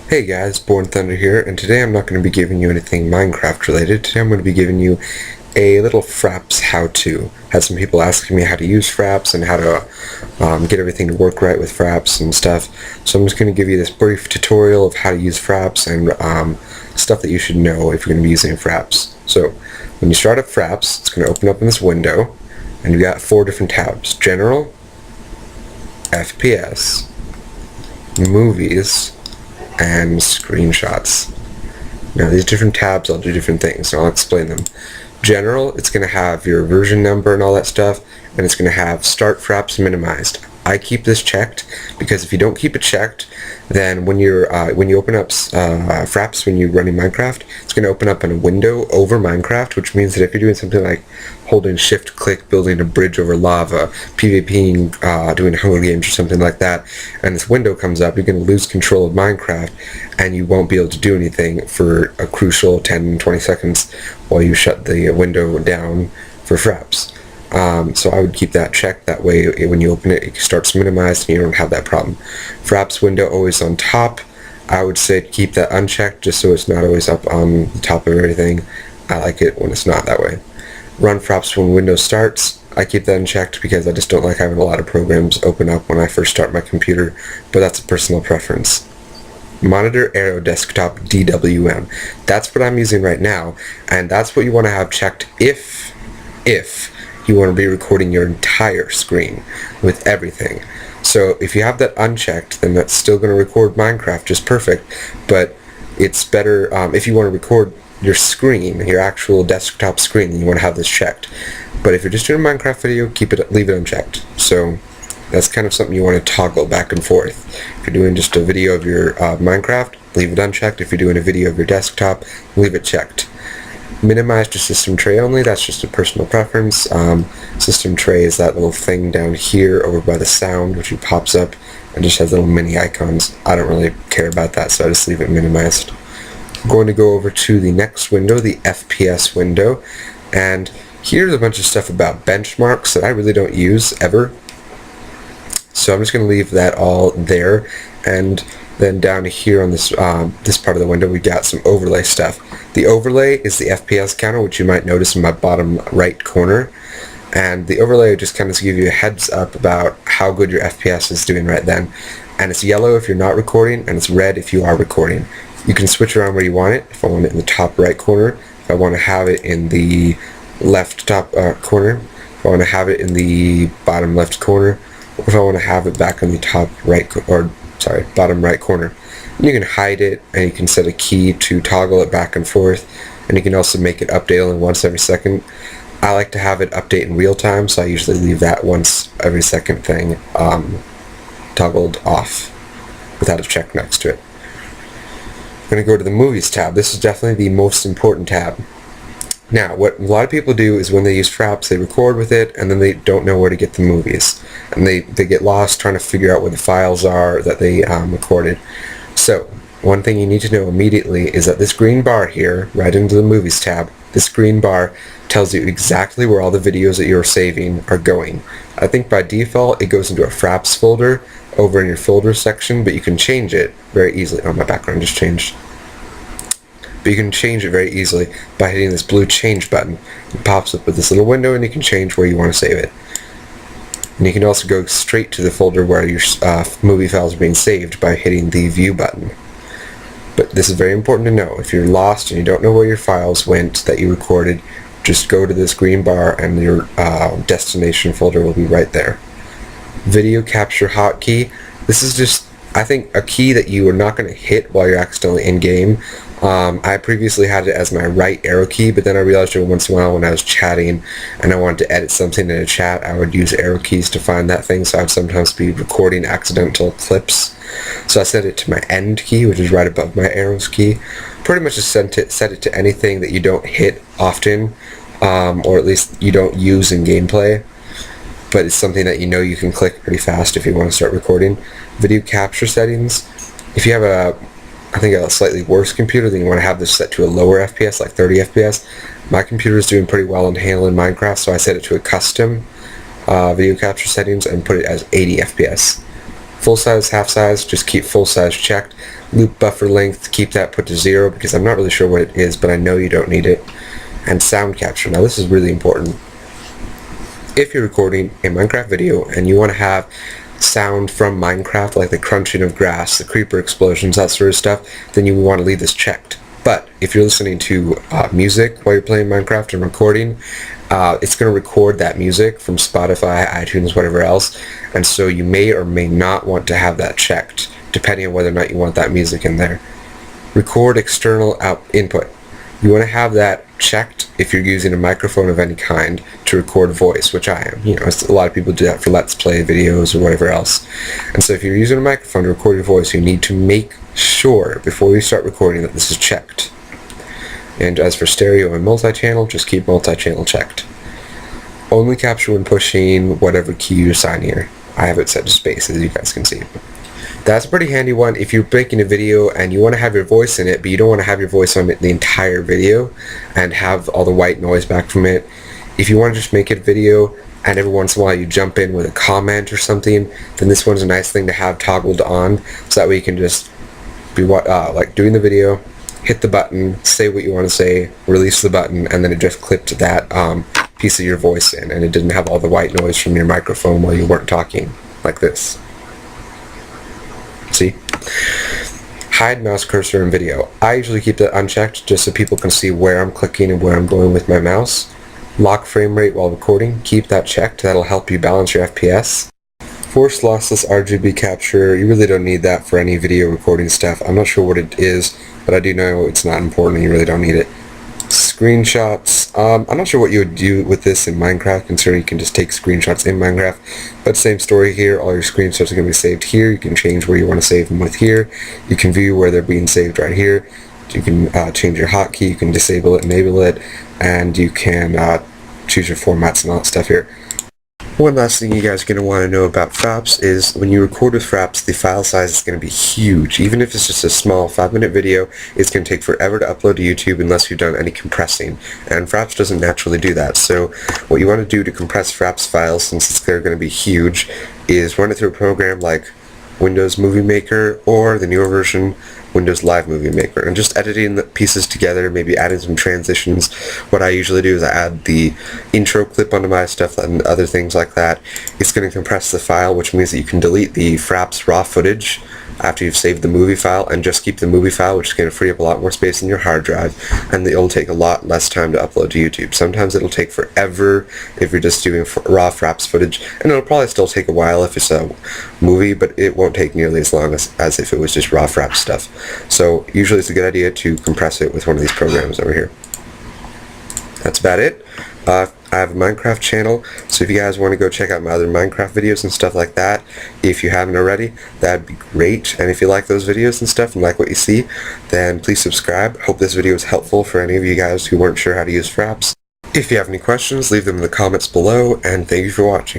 Hey guys, Bournethunder here, and today I'm not going to be giving you anything Minecraft related. Today I'm going to be giving you a little Fraps How To. Had some people asking me how to use Fraps and how to get everything to work right with Fraps and stuff. So I'm just going to give you this brief tutorial of how to use Fraps and stuff that you should know if you're going to be using Fraps. So when you start up Fraps, it's going to open up in this window, and you've got 4 different tabs: General, FPS, Movies, and Screenshots. Now these different tabs all do different things, and I'll explain them. General, it's going to have your version number and all that stuff, and it's going to have Start Fraps Minimized. I keep this checked because if you don't keep it checked, then when you open up Fraps when you're running Minecraft, it's going to open up in a window over Minecraft, which means that if you're doing something like holding shift click, building a bridge over lava, PvPing, doing Hunger Games or something like that, and this window comes up, you're going to lose control of Minecraft, and you won't be able to do anything for a crucial 10-20 seconds while you shut the window down for Fraps. So I would keep that checked. That way when you open it, it starts minimized and you don't have that problem. Fraps window always on top. I would say keep that unchecked just so it's not always up on the top of everything. I like it when it's not that way. Run Fraps when Windows starts. I keep that unchecked because I just don't like having a lot of programs open up when I first start my computer, but that's a personal preference. Monitor Arrow Desktop DWM. That's what I'm using right now, and that's what you want to have checked if you want to be recording your entire screen with everything. So if you have that unchecked, then that's still going to record Minecraft just perfect, but it's better if you want to record your screen, your actual desktop screen, then you want to have this checked. But if you're just doing a Minecraft video, leave it unchecked. So that's kind of something you want to toggle back and forth. If you're doing just a video of your Minecraft, leave it unchecked. If you're doing a video of your desktop, leave it checked. Minimize to system tray only, that's just a personal preference. System tray is that little thing down here over by the sound, which pops up and just has little mini icons. I don't really care about that, so I just leave it minimized. I'm going to go over to the next window, the FPS window, and here's a bunch of stuff about benchmarks that I really don't use ever. So I'm just going to leave that all there, and then down here on this this part of the window we got some overlay stuff. The overlay is the FPS counter, which you might notice in my bottom right corner, and the overlay just kind of give you a heads up about how good your FPS is doing right then. And it's yellow if you're not recording, and it's red if you are recording. You can switch around where you want it. If I want it in the top right corner, if I want to have it in the left top corner, if I want to have it in the bottom left corner, or if I want to have it back in the top right bottom right corner. And you can hide it, and you can set a key to toggle it back and forth, and you can also make it update only once every second. I like to have it update in real time, so I usually leave that once every second thing toggled off without a check next to it. I'm going to go to the Movies tab. This is definitely the most important tab. Now, what a lot of people do is when they use Fraps, they record with it, and then they don't know where to get the movies. And they get lost trying to figure out where the files are that they recorded. So, one thing you need to know immediately is that this green bar here, right into the Movies tab, this green bar tells you exactly where all the videos that you're saving are going. I think by default it goes into a Fraps folder over in your folder section, but you can change it very easily. Oh, my background just changed. But you can change it very easily by hitting this blue change button. It pops up with this little window, and you can change where you want to save it. And you can also go straight to the folder where your movie files are being saved by hitting the view button. But this is very important to know. If you're lost and you don't know where your files went that you recorded, just go to this green bar and your destination folder will be right there. Video capture hotkey. This is just, I think, a key that you are not going to hit while you're accidentally in game. I previously had it as my right arrow key, but then I realized every once in a while when I was chatting and I wanted to edit something in a chat, I would use arrow keys to find that thing, so I'd sometimes be recording accidental clips. So I set it to my end key, which is right above my arrows key. Pretty much just set it to anything that you don't hit often, or at least you don't use in gameplay, but it's something that you know you can click pretty fast if you want to start recording. Video capture settings. If you have a slightly worse computer, then you want to have this set to a lower FPS, like 30 FPS. My computer is doing pretty well in handling Minecraft, so I set it to a custom video capture settings and put it as 80 FPS. Full size, half size, just keep full size checked. Loop buffer length, keep that put to 0 because I'm not really sure what it is, but I know you don't need it. And sound capture. Now this is really important. If you're recording a Minecraft video and you want to have sound from Minecraft, like the crunching of grass, the creeper explosions, that sort of stuff, then you want to leave this checked. But if you're listening to music while you're playing Minecraft and recording, it's going to record that music from Spotify, iTunes, whatever else, and so you may or may not want to have that checked, depending on whether or not you want that music in there. Record external input. You want to have that checked if you're using a microphone of any kind to record voice, which I am. A lot of people do that for Let's Play videos or whatever else. And so if you're using a microphone to record your voice, you need to make sure before you start recording that this is checked. And as for stereo and multi-channel, just keep multi-channel checked. Only capture when pushing whatever key you assign here. I have it set to space, as you guys can see. That's a pretty handy one if you're making a video and you want to have your voice in it, but you don't want to have your voice on the entire video and have all the white noise back from it. If you want to just make it a video and every once in a while you jump in with a comment or something, then this one's a nice thing to have toggled on, so that way you can just be like doing the video, hit the button, say what you want to say, release the button, and then it just clipped that piece of your voice in, and it didn't have all the white noise from your microphone while you weren't talking, like this. See? Hide mouse cursor in video. I usually keep that unchecked just so people can see where I'm clicking and where I'm going with my mouse. Lock frame rate while recording. Keep that checked. That'll help you balance your FPS. Force lossless RGB capture. You really don't need that for any video recording stuff. I'm not sure what it is, but I do know it's not important. You really don't need it. Screenshots. I'm not sure what you would do with this in Minecraft, considering you can just take screenshots in Minecraft, but same story here. All your screenshots are going to be saved here. You can change where you want to save them with here. You can view where they're being saved right here. You can change your hotkey. You can disable it, enable it, and you can choose your formats and all that stuff here. One last thing you guys are going to want to know about Fraps is when you record with Fraps, the file size is going to be huge. Even if it's just a small 5-minute video, it's going to take forever to upload to YouTube unless you've done any compressing. And Fraps doesn't naturally do that. So what you want to do to compress Fraps files, since they're going to be huge, is run it through a program like Windows Movie Maker or the newer version, Windows Live Movie Maker, and just editing the pieces together, maybe adding some transitions. What I usually do is I add the intro clip onto my stuff and other things like that. It's going to compress the file, which means that you can delete the Fraps raw footage after you've saved the movie file and just keep the movie file, which is going to free up a lot more space in your hard drive, and it'll take a lot less time to upload to YouTube. Sometimes it'll take forever if you're just doing raw Fraps footage, and it'll probably still take a while if it's a movie, but it won't take nearly as long as if it was just raw Fraps stuff. So usually it's a good idea to compress it with one of these programs over here. That's about it. I have a Minecraft channel, so if you guys want to go check out my other Minecraft videos and stuff like that, if you haven't already, that'd be great. And if you like those videos and stuff and like what you see, then please subscribe. Hope this video is helpful for any of you guys who weren't sure how to use Fraps. If you have any questions, leave them in the comments below, and thank you for watching.